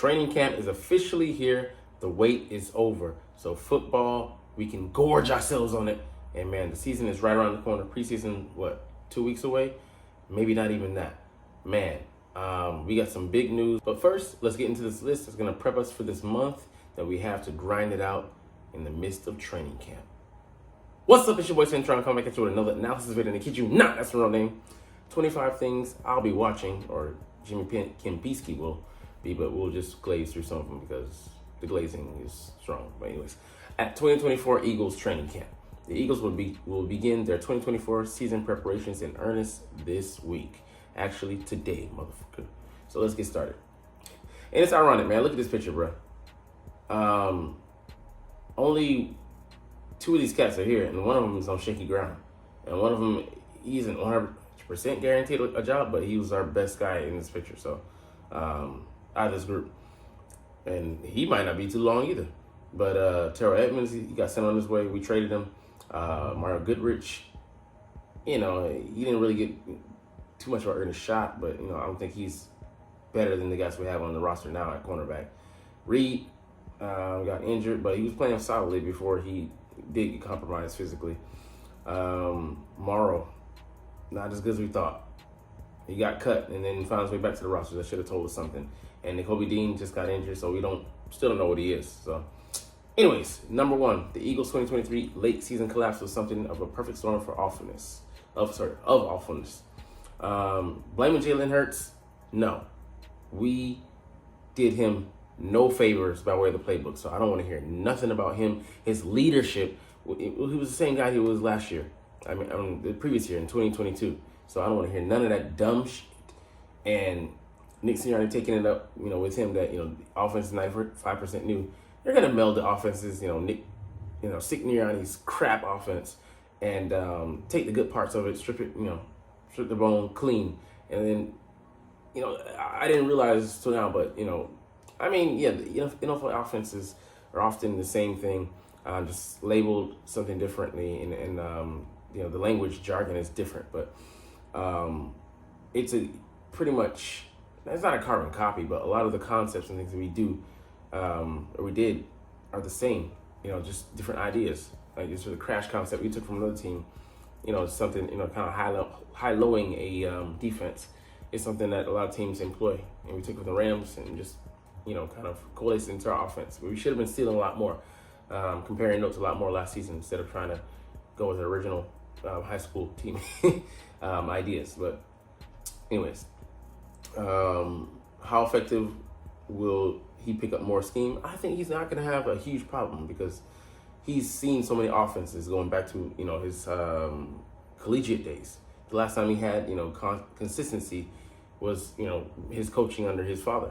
Training camp is officially here. The wait is over. So football, we can gorge ourselves on it. And man, the season is right around the corner. Preseason, 2 weeks away? Maybe not even that. Man, we got some big news. But first, let's get into this list that's going to prep us for this month that we have to grind it out in the midst of training camp. What's up? It's your boy Cintron coming back at you with another analysis video. And I kid you not, that's the real name. 25 things I'll be watching, or Jimmy Kempinski will be, but we'll just glaze through some of them because the glazing is strong. But anyways, at 2024 Eagles training camp, the Eagles will begin their 2024 season preparations in earnest this week. Actually, today, motherfucker. So let's get started. And it's ironic, man. Look at this picture, bro. Only 2 of these cats are here, and one of them is on shaky ground. And one of them, he isn't 100% guaranteed a job, but he was our best guy in this picture. So, out of this group. And he might not be too long either. But Terrell Edmonds, he got sent on his way. We traded him. Mario Goodrich, he didn't really get too much of an earnest shot, but, I don't think he's better than the guys we have on the roster now at cornerback. Reed got injured, but he was playing solidly before he did get compromised physically. Morrow, not as good as we thought. He got cut and then found his way back to the roster. That should have told us something. And Nakobe Dean just got injured, so we still don't know what he is. So, anyways, number one, the Eagles 2023 late season collapse was something of a perfect storm for awfulness. Of awfulness. Blaming Jalen Hurts, no. We did him no favors by way of the playbook, so I don't want to hear nothing about him. His leadership, he was the same guy he was last year. The previous year in 2022. So I don't want to hear none of that dumb shit. And Nick Sirianni taking it up, with him that, offense is 95% new. They're going to meld the offenses, Sick Sirianni's crap offense and take the good parts of it, strip the bone clean. And then, I didn't realize till now, but, the NFL offenses are often the same thing, just labeled something differently. And the language jargon is different, but it's it's not a carbon copy, but a lot of the concepts and things that we do, or we did, are the same, just different ideas. Like this was a crash concept we took from another team, something, kind of high-lowing a defense is something that a lot of teams employ. And we took from the Rams and just, kind of coalesced into our offense. We should have been stealing a lot more, comparing notes a lot more last season instead of trying to go with the original high school team ideas. But anyways, how effective will he pick up more scheme? I think he's not going to have a huge problem because he's seen so many offenses going back to, his collegiate days. The last time he had, consistency was, his coaching under his father.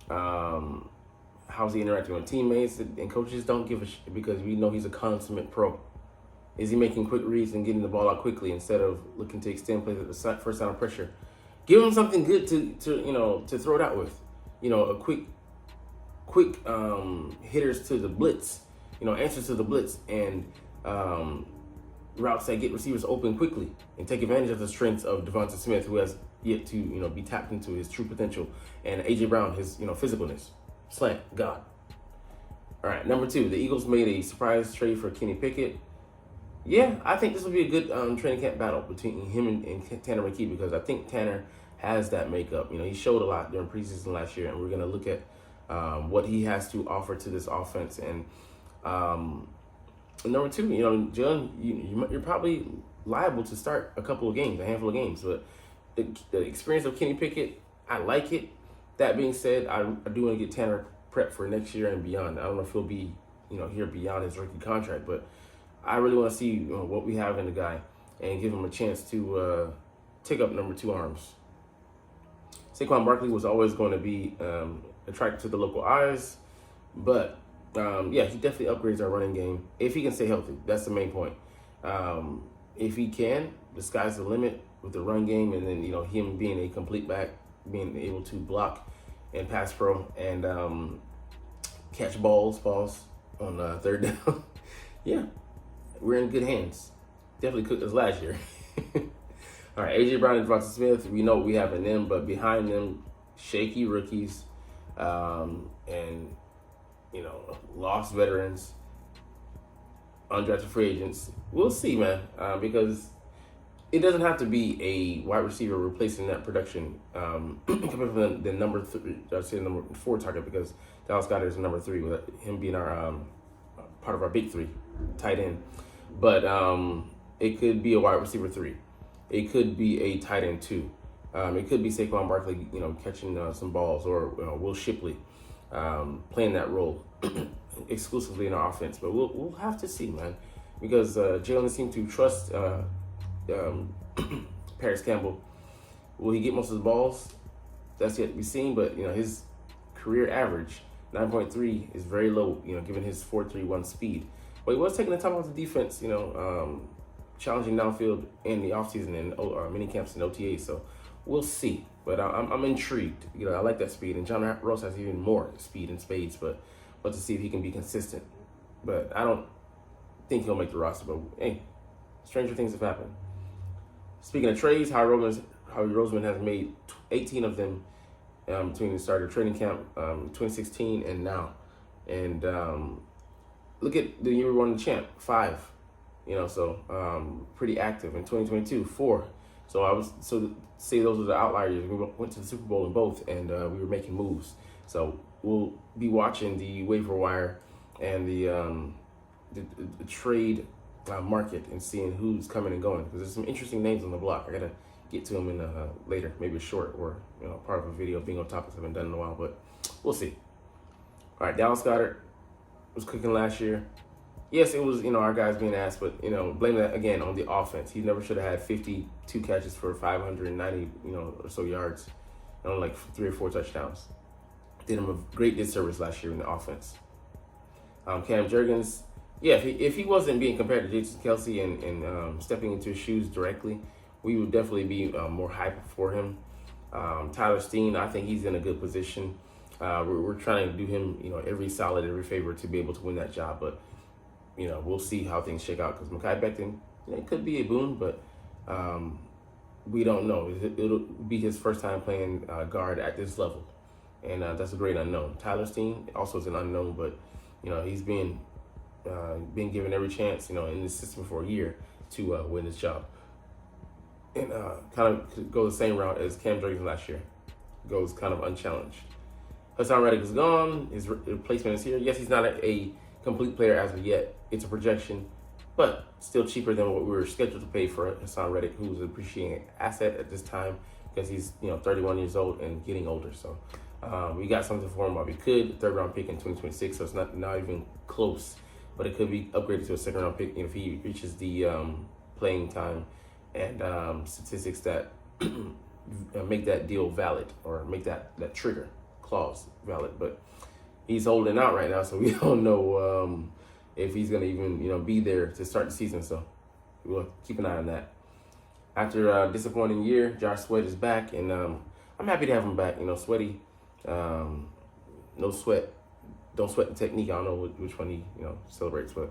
How's he interacting with teammates? And coaches don't give a shit because we know he's a consummate pro. Is he making quick reads and getting the ball out quickly instead of looking to extend plays at the first sign of pressure? Give him something good to throw it out with. A quick hitters to the blitz, answers to the blitz, and routes that get receivers open quickly and take advantage of the strengths of Devonta Smith, who has yet to be tapped into his true potential, and AJ Brown, his physicalness. Slant God. All right, number 2, the Eagles made a surprise trade for Kenny Pickett. Yeah, I think this will be a good training camp battle between him and Tanner McKee because I think Tanner has that makeup. He showed a lot during preseason last year, and we're going to look at what he has to offer to this offense. And number 2, Jalen, you're probably liable to start a handful of games. But the experience of Kenny Pickett, I like it. That being said, I do want to get Tanner prepped for next year and beyond. I don't know if he'll be, here beyond his rookie contract, but I really want to see what we have in the guy and give him a chance to take up number 2 arms. Saquon Barkley was always going to be attracted to the local eyes, but he definitely upgrades our running game if he can stay healthy. That's the main point. If he can, the sky's the limit with the run game, and then him being a complete back, being able to block and pass pro and catch balls on third down. Yeah. We're in good hands. Definitely cooked us last year. All right, AJ Brown and Devonta Smith, we know what we have in them, but behind them, shaky rookies and lost veterans, undrafted free agents. We'll see, man, because it doesn't have to be a wide receiver replacing that production coming from the number three, I'd say the number 4 target, because Dallas Goedert is number 3, with him being our part of our big 3 tight end. But it could be a wide receiver 3. It could be a tight end 2. It could be Saquon Barkley, catching some balls, or Will Shipley playing that role exclusively in our offense. But we'll have to see, man, because Jalen seemed to trust Paris Campbell. Will he get most of the balls? That's yet to be seen. But his career average 9.3 is very low. Given his 4.31 speed. But he was taking the time off the defense. Challenging downfield in the offseason and mini camps and OTAs. So we'll see. But I'm intrigued. I like that speed, and John Ross has even more speed in spades. But to see if he can be consistent. But I don't think he'll make the roster. But hey, stranger things have happened. Speaking of trades, Howie Roseman has made 18 of them between the start of training camp 2016 and now. And look at the year we won the champ, 5. So pretty active. In 2022, 4. So say those were the outliers. We went to the Super Bowl in both, and we were making moves. So we'll be watching the waiver wire and the trade market and seeing who's coming and going, because there's some interesting names on the block. I gotta get to them in later, maybe a short or part of a video being on topics I haven't done in a while, but we'll see. All right, Dallas Goedert was cooking last year. Yes, it was our guys being asked, but blame that again on the offense. He never should have had 52 catches for 590 or so yards and only like 3 or 4 touchdowns. Did him a great disservice last year in the offense. Cam Jurgens. Yeah, if he wasn't being compared to Jason Kelsey and stepping into his shoes directly, we would definitely be more hyped for him. Tyler Steen, I think he's in a good position. We're trying to do him, every favor to be able to win that job. But, we'll see how things shake out, because Mekhi Becton, it could be a boon, but we don't know. It'll be his first time playing guard at this level, and that's a great unknown. Tyler Steen also is an unknown, but, he's being given every chance, in this system for a year to win this job. And kind of go the same route as Cam Jurgens last year. Goes kind of unchallenged. Hassan Reddick is gone. His replacement is here. Yes, he's not a complete player as of yet. It's a projection, but still cheaper than what we were scheduled to pay for Hassan Reddick, who's an appreciating asset at this time, because he's 31 years old and getting older. So we got something for him while we could. 3rd round pick in 2026, so it's not even close. But it could be upgraded to a 2nd round pick if he reaches the playing time and statistics that make that deal valid, or make that trigger clause valid. But he's holding out right now, so we don't know if he's going to even be there to start the season. So we'll keep an eye on that. After a disappointing year, Josh Sweat is back, and I'm happy to have him back. Sweaty, no sweat. Don't sweat the technique. I don't know which one he celebrates, but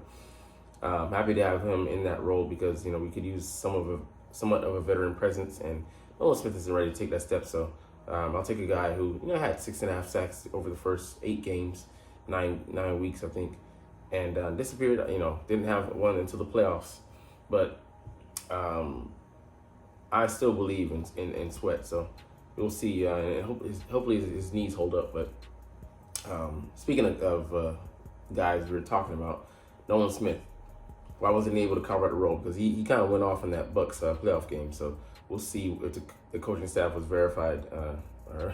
I'm happy to have him in that role, because we could use somewhat of a veteran presence, and Nolan Smith isn't ready to take that step. So I'll take a guy who had 6.5 sacks over the first 8 games, 9 weeks I think, and disappeared. Didn't have one until the playoffs, but I still believe in Sweat. So we'll see. And hopefully his knees hold up, but. Speaking of guys we were talking about, Nolan Smith, why wasn't he able to cover the role? Because he kind of went off in that Bucks playoff game. So we'll see if the coaching staff was verified or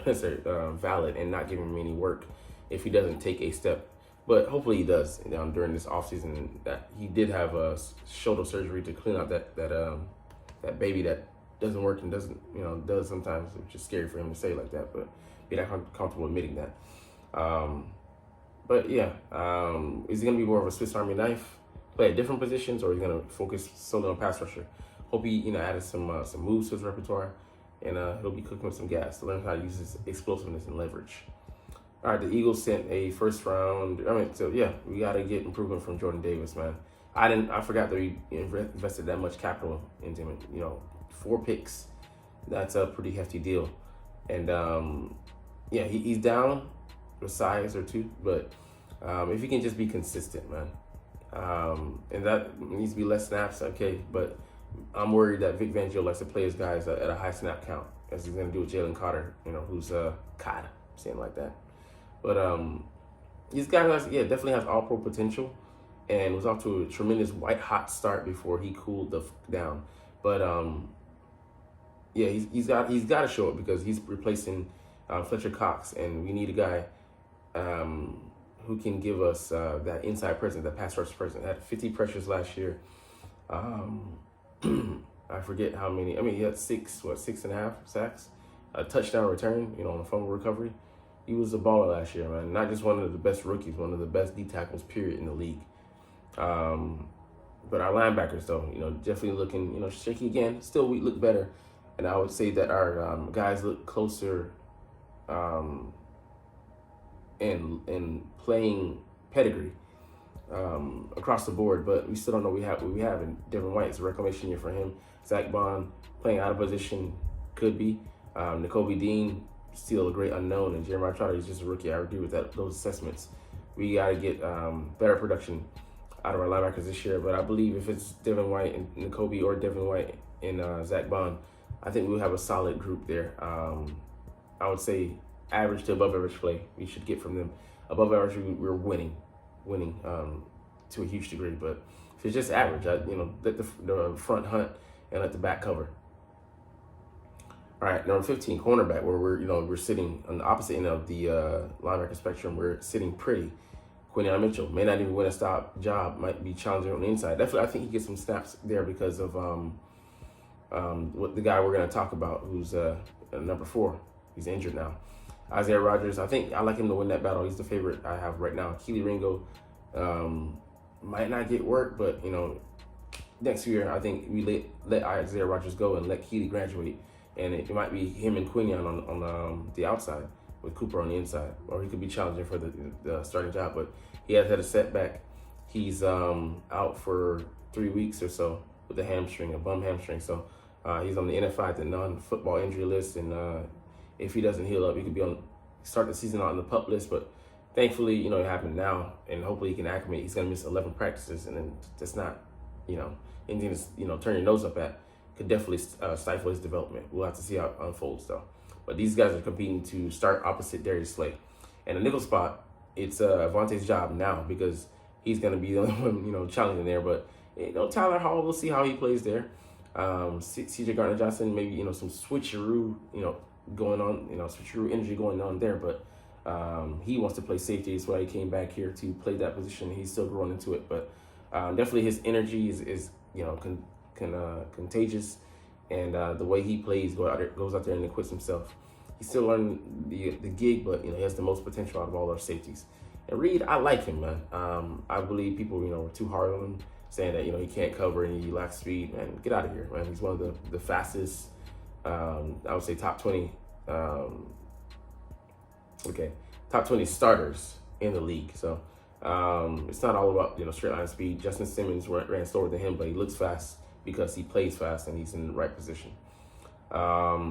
valid and not giving him any work if he doesn't take a step. But hopefully he does during this offseason. That he did have a shoulder surgery to clean out that baby that doesn't work and does sometimes, which is scary for him to say like that, but be that comfortable admitting that. But yeah, is he going to be more of a Swiss Army knife, play at different positions, or is he going to focus solely on pass rusher? Hope he added some moves to his repertoire, and he'll be cooking with some gas to learn how to use his explosiveness and leverage. All right, the Eagles sent a 1st round. We got to get improvement from Jordan Davis, man. I forgot that we invested that much capital into him. 4 picks. That's a pretty hefty deal, and he's down. a size or two, but if he can just be consistent, man, and that needs to be less snaps, okay. But I'm worried that Vic Fangio likes to play his guys at a high snap count, as he's going to do with Jalen Carter, who's Carter, saying like that. But this guy definitely has all pro potential, and was off to a tremendous white hot start before he cooled down. But he's got to show it, because he's replacing Fletcher Cox, and we need a guy who can give us that inside presence, that pass rush presence. Had 50 pressures last year. I forget how many. I mean, he had 6.5 sacks, a touchdown return, on a fumble recovery. He was a baller last year, man. Not just one of the best rookies, one of the best D tackles, period, in the league. But our linebackers, though, definitely looking, shaky again. Still, we look better, and I would say that our guys look closer in playing pedigree across the board. But we still don't know what we have in Devin White. It's a reclamation year for him. Zach Bond playing out of position, could be. Nakobe Dean, still a great unknown, and Jeremiah Trotter is just a rookie. I agree with those assessments. We got to get better production out of our linebackers this year, but I believe if it's Devin White and Nakobe, or Devin White and Zach Bond, I think we'll have a solid group there. I would say average to above average play we should get from them. Above average, we're winning to a huge degree, but if it's just average, let the front hunt and let the back cover. All right, number 15, cornerback, where we're sitting on the opposite end of the linebacker spectrum. We're sitting pretty. Quinyon Mitchell may not even win a stop job, might be challenging on the inside. Definitely, I think he gets some snaps there because of what the guy we're going to talk about, who's number 4. He's injured now. Isaiah Rodgers, I think I like him to win that battle. He's the favorite I have right now. Keely Ringo might not get work, but next year I think we let Isaiah Rodgers go and let Keely graduate, and it might be him and Quinyon on the outside with Cooper on the inside, or he could be challenging for the starting job. But he has had a setback. He's out for 3 weeks or so with a bum hamstring. So he's on the NFI, the non-football injury list, and if he doesn't heal up, he could be start the season out on the PUP list. But thankfully, it happened now, and hopefully he can acclimate. He's going to miss 11 practices, and then that's not, anything to, turn your nose up at. Could definitely stifle his development. We'll have to see how it unfolds, though. But these guys are competing to start opposite Darius Slay. And the nickel spot, it's Avonte's job now, because he's going to be the only one, challenging there. But, Tyler Hall, we'll see how he plays there. C.J. Gardner-Johnson, maybe, some switcheroo, going on, switcheroo energy going on there. But he wants to play safety. That's why he came back here to play that position. He's still growing into it. But definitely his energy is contagious. And the way he plays, goes out there and acquits himself. He's still learning the gig, but he has the most potential out of all our safeties. And Reed, I like him, man. I believe people, were too hard on him, saying that he can't cover and he lacks speed. Man, get out of here, man. He's one of the fastest. I would say top 20. Top 20 starters in the league. So it's not all about straight line speed. Justin Simmons ran slower than him, but he looks fast because he plays fast and he's in the right position.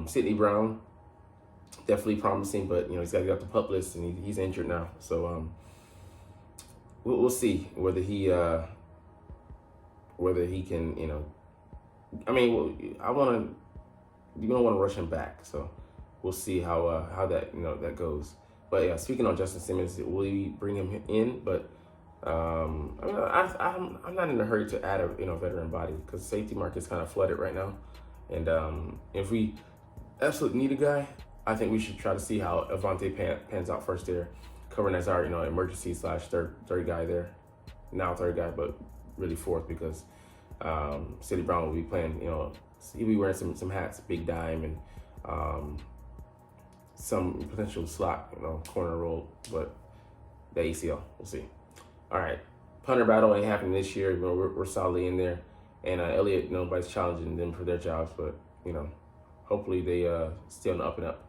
Sidney Brown, definitely promising, but he's got to get off the PUP list, and he's injured now. So we'll see whether he can. You don't want to rush him back, so we'll see how that that goes. But yeah, speaking on Justin Simmons, will we bring him in? But I'm not in a hurry to add a veteran body, because the safety market's kind of flooded right now, and if we absolutely need a guy, I think we should try to see how Avonte pans out first there, covering as our emergency / third guy there, now third guy, but really fourth, because Sidney Brown will be playing. He'll be wearing some hats, big dime, and some potential slot, corner role, but the ACL, we'll see. All right, punter battle ain't happening this year. We're solidly in there, and Elliott, nobody's challenging them for their jobs, but hopefully they stay on the up and up.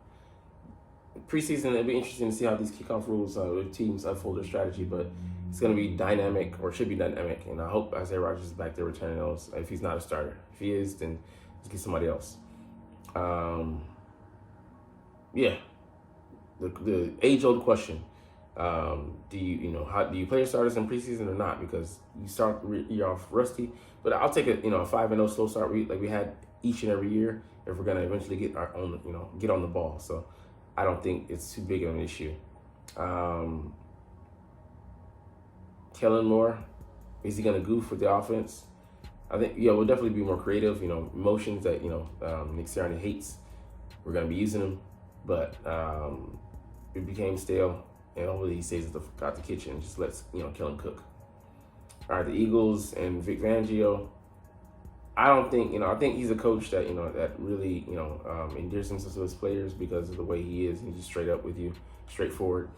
Preseason, it'll be interesting to see how these kickoff rules with teams unfold their strategy, but it's going to be dynamic, or should be dynamic, and I hope Isaiah Rodgers is back there returning those. If he's not a starter, if he is, then let's get somebody else. The age-old question: Do you play your starters in preseason or not? Because you start you're off rusty. But I'll take a 5-0 slow start like we had each and every year if we're gonna eventually get our own get on the ball. So I don't think it's too big of an issue. Kellen Moore, is he gonna goof with the offense? I think we'll definitely be more creative. Motions that Nick Sirianni hates. We're gonna be using them, but it became stale. And hopefully he stays out the kitchen and just lets Kellen cook. All right, the Eagles and Vic Fangio. I don't think I think he's a coach that that really endears himself to his players because of the way he is, and he's straight up with you, straightforward.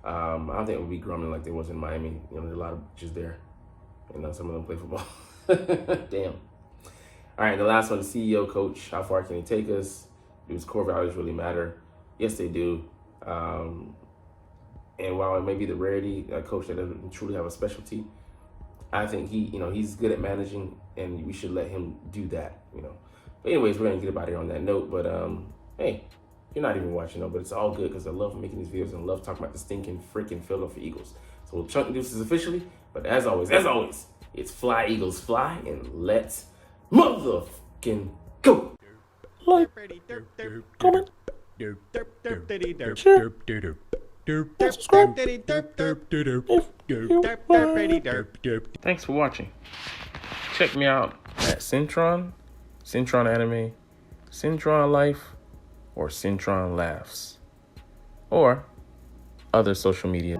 I don't think it would be grumbling like there was in Miami. There's a lot of bitches there, and some of them play football. Damn. All right, the last one, the CEO coach. How far can he take us? Do his core values really matter? Yes, they do. And while it may be the rarity, a coach that doesn't truly have a specialty, I think he's good at managing, and we should let him do that. But anyways, we're gonna get about here on that note. But hey, you're not even watching though, but it's all good because I love making these videos and love talking about the stinking freaking Philadelphia Eagles. So we'll chunk deuces officially. But as always, it's fly Eagles fly, and let's motherfucking go. Like, comment, share, and subscribe if you like. Thanks for watching. Check me out at Cintron Anime, Cintron Life, or Cintron Laughs, or other social media.